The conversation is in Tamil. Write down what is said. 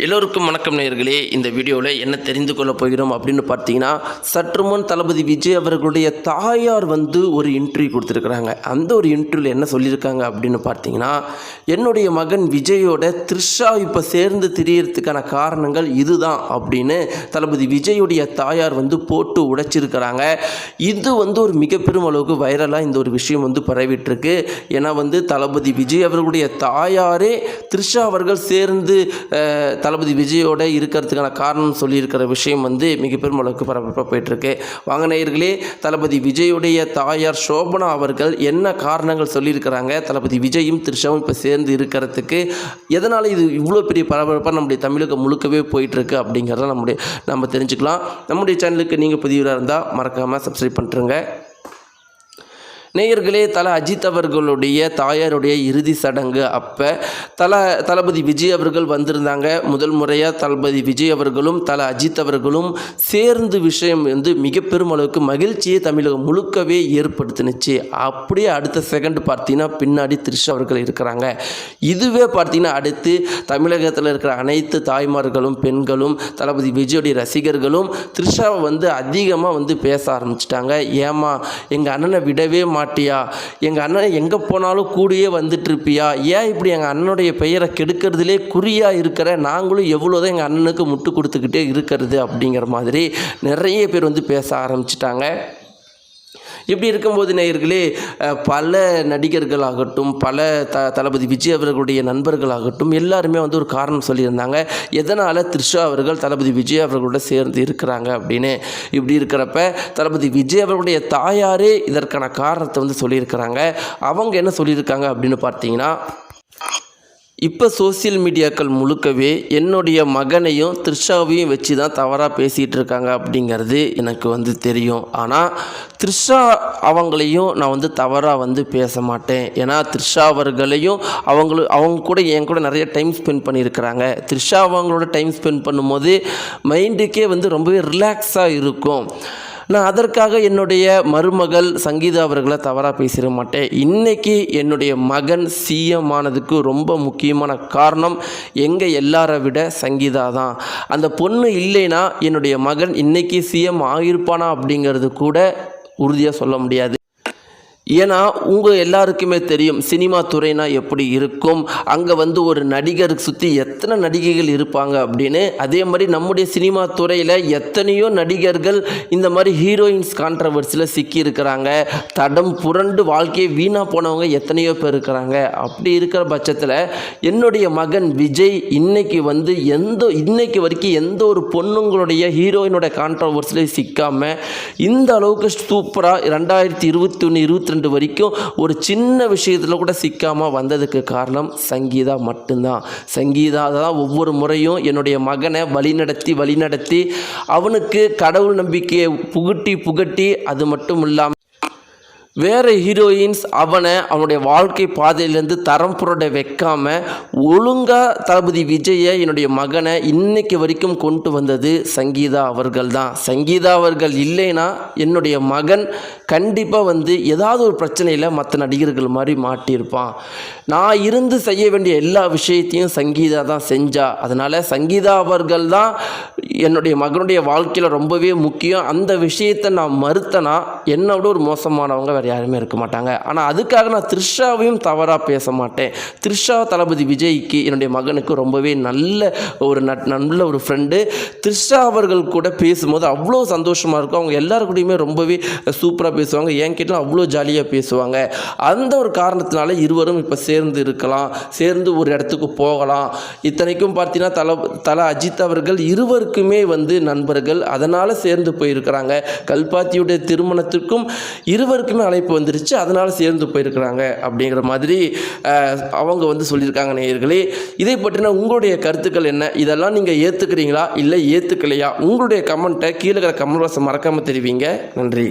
எல்லோருக்கும் வணக்கம் நேயர்களே. இந்த வீடியோவில் என்ன தெரிந்து கொள்ள போகிறோம் அப்படின்னு பார்த்தீங்கன்னா, சற்று முன் தளபதி விஜய் அவர்களுடைய தாயார் ஒரு இன்டர்வியூ கொடுத்துருக்குறாங்க. அந்த ஒரு இன்டர்வியூவில் என்ன சொல்லியிருக்காங்க அப்படின்னு பார்த்தீங்கன்னா, என்னுடைய மகன் விஜயோட த்ரிஷா இப்போ சேர்ந்து திரியறதுக்கான காரணங்கள் இதுதான் அப்படின்னு தளபதி விஜயுடைய தாயார் போட்டு உடைச்சிருக்கிறாங்க. இது ஒரு மிகப்பெரும் அளவுக்கு வைரலாக இந்த ஒரு விஷயம் பரவிட்டுருக்கு. ஏன்னா தளபதி விஜய் அவர்களுடைய தாயாரே த்ரிஷா அவர்கள் சேர்ந்து தளபதி விஜயோட இருக்கிறதுக்கான காரணம் சொல்லியிருக்கிற விஷயம் மிகப்பெரும் அளவுக்கு பரபரப்பாக போயிட்டுருக்கு. வாங்க நேயர்களே, தளபதி விஜயுடைய தாயார் சோபனா அவர்கள் என்ன காரணங்கள் சொல்லியிருக்கிறாங்க, தளபதி விஜயும் த்ரிஷாவும் இப்போ சேர்ந்து இருக்கிறதுக்கு எதனால் இது இவ்வளோ பெரிய பரபரப்பாக நம்முடைய தமிழுக்கு முழுக்கவே போயிட்டுருக்கு அப்படிங்கிறத நம்ம தெரிஞ்சுக்கலாம். நம்முடைய சேனலுக்கு நீங்கள் புதியவராக இருந்தால் மறக்காமல் சப்ஸ்கிரைப் பண்ணிட்டுருங்க. நேயர்களே, அஜித் அவர்களுடைய தாயாருடைய இறுதி சடங்கு அப்போ தளபதி விஜய் அவர்கள் வந்திருந்தாங்க. முதல் முறையாக தளபதி விஜய் அவர்களும் அஜித் அவர்களும் சேர்ந்து விஷயம் மிக பெரும் அளவுக்கு மகிழ்ச்சியை தமிழகம் முழுக்கவே ஏற்படுத்தினுச்சு. அப்படியே அடுத்த செகண்ட் பார்த்தீங்கன்னா பின்னாடி த்ரிஷா அவர்கள் இருக்கிறாங்க. இதுவே பார்த்தீங்கன்னா அடுத்து தமிழகத்தில் இருக்கிற அனைத்து தாய்மார்களும் பெண்களும் தளபதி விஜயோடைய ரசிகர்களும் த்ரிஷாவை அதிகமாக பேச ஆரம்பிச்சிட்டாங்க. ஏமா எங்கள் அண்ணனை விடவே மாட்டியா, எங்கள் அண்ணன் எங்கே போனாலும் கூடயே வந்துட்டு இருப்பியா, ஏன் இப்படி எங்கள் அண்ணனுடைய பெயரை கெடுக்கிறதுலே குறியாக இருக்கிற, நாங்களும் எவ்வளோதான் எங்கள் அண்ணனுக்கு முட்டு கொடுத்துக்கிட்டே இருக்கிறது அப்படிங்கிற மாதிரி நிறைய பேர் பேச ஆரம்பிச்சிட்டாங்க. இப்படி இருக்கும்போது நேயர்களே, பல நடிகர்களாகட்டும் பல தளபதி விஜய் அவர்களுடைய நண்பர்களாகட்டும் எல்லாருமே ஒரு காரணம் சொல்லியிருந்தாங்க எதனால் த்ரிஷா அவர்கள் தளபதி விஜய் அவர்களோட சேர்ந்து இருக்கிறாங்க அப்படின்னு. இப்படி இருக்கிறப்ப தளபதி விஜய் அவர்களுடைய தாயாரே இதற்கான காரணத்தை சொல்லியிருக்கிறாங்க. அவங்க என்ன சொல்லியிருக்காங்க அப்படின்னு பார்த்தீங்கன்னா, இப்போ சோசியல் மீடியாக்கள் முழுக்கவே என்னுடைய மகனையும் த்ரிஷாவையும் வச்சு தான் தவறாக பேசிகிட்டு இருக்காங்க அப்படிங்கிறது எனக்கு தெரியும். ஆனால் த்ரிஷா அவங்களையும் நான் தவறாக பேச மாட்டேன். ஏன்னா த்ரிஷா அவர்களையும் அவங்க கூட என் கூட நிறைய டைம் ஸ்பெண்ட் பண்ணியிருக்கிறாங்க. த்ரிஷா அவங்களோட டைம் ஸ்பெண்ட் பண்ணும்போது மைண்டுக்கே ரொம்பவே ரிலாக்ஸாக இருக்கும். நான் அதற்காக என்னுடைய மருமகள் சங்கீதா அவர்களை தவறாக பேசிட மாட்டேன். இன்றைக்கி என்னுடைய மகன் சிஎம் ஆனதுக்கு ரொம்ப முக்கியமான காரணம் எங்கள் எல்லாரை விட சங்கீதா தான். அந்த பொண்ணு இல்லைன்னா என்னுடைய மகன் இன்றைக்கி சிஎம் ஆகியிருப்பானா அப்படிங்கிறது கூட உறுதியாக சொல்ல முடியாது. ஏன்னா உங்கள் எல்லாருக்குமே தெரியும் சினிமா துறைனா எப்படி இருக்கும். அங்கே ஒரு நடிகருக்கு சுற்றி எத்தனை நடிகைகள் இருப்பாங்க அப்படின்னு. அதே மாதிரி நம்முடைய சினிமா துறையில் எத்தனையோ நடிகர்கள் இந்த மாதிரி ஹீரோயின்ஸ் கான்ட்ரவர்சியில் சிக்கி இருக்கிறாங்க. தடம் புரண்டு வாழ்க்கையை வீணாக போனவங்க எத்தனையோ பேர் இருக்கிறாங்க. அப்படி இருக்கிற பட்சத்தில் என்னுடைய மகன் விஜய் இன்னைக்கு இன்னைக்கு வரைக்கும் எந்த ஒரு பொண்ணுங்களுடைய ஹீரோயினோட கான்ட்ரவர்சியில் சிக்காமல் இந்த அளவுக்கு சூப்பராக 2021-22 வரைக்கும் ஒரு சின்ன விஷயத்தில் கூட சிக்காமல் வந்ததுக்கு காரணம் சங்கீதா மட்டும்தான். சங்கீதா தான் ஒவ்வொரு முறையும் என்னுடைய மகனை வழிநடத்தி அவனுக்கு கடவுள் நம்பிக்கையை புகட்டி அது மட்டும் இல்லாமல் வேறு ஹீரோயின்ஸ் அவனுடைய வாழ்க்கை பாதையிலேருந்து தரம் புரட வைக்காமல் ஒழுங்காக தளபதி விஜயை என்னுடைய மகனை இன்னைக்கு வரைக்கும் கொண்டு வந்தது சங்கீதா அவர்கள் தான். சங்கீதா அவர்கள் இல்லைன்னா என்னுடைய மகன் கண்டிப்பாக ஏதாவது ஒரு பிரச்சனையில் மற்ற நடிகர்கள் மாதிரி மாட்டியிருப்பான். நான் இருந்து செய்ய வேண்டிய எல்லா விஷயத்தையும் சங்கீதா தான் செஞ்சா. அதனால் சங்கீதா அவர்கள் தான் என்னுடைய மகனுடைய வாழ்க்கையில் ரொம்பவே முக்கியம். அந்த விஷயத்தை நான் மறுத்தனா என்னோட ஒரு மோசமானவங்க வேறு யாருமே இருக்க மாட்டாங்க. ஆனால் அதுக்காக நான் த்ரிஷாவையும் தவறாக பேச மாட்டேன். த்ரிஷா தளபதி விஜய்க்கு என்னுடைய மகனுக்கு ரொம்பவே நல்ல ஒரு ஃப்ரெண்டு. த்ரிஷா அவர்கள் கூட பேசும்போது அவ்வளோ சந்தோஷமாக இருக்கும். அவங்க எல்லாருக்கூடையுமே ரொம்பவே சூப்பராக பேசுவாங்க. என்கிட்டலாம் அவ்வளோ ஜாலியாக பேசுவாங்க. அந்த ஒரு காரணத்தினால இருவரும் இப்போ சேர்ந்து இருக்கலாம், சேர்ந்து ஒரு இடத்துக்கு போகலாம். இத்தனைக்கும் பார்த்தீங்கன்னா அஜித் அவர்கள் இருவருக்குமே நண்பர்கள், அதனால் சேர்ந்து போயிருக்கிறாங்க. கல்பாத்தியுடைய திருமணத்திற்கும் இருவருக்குமே அழைப்பு வந்துருச்சு, அதனால் சேர்ந்து போயிருக்கிறாங்க அப்படிங்கிற மாதிரி அவங்க சொல்லியிருக்காங்க. நேயர்களே, இதை பற்றின உங்களுடைய கருத்துக்கள் என்ன? இதெல்லாம் நீங்கள் ஏற்றுக்கிறீங்களா இல்லை ஏற்றுக்கலையா? உங்களுடைய கமெண்ட்டை கீழே இருக்கிற கமெண்ட் பாக்ஸை மறக்காமல் தெரிவிங்க. நன்றி.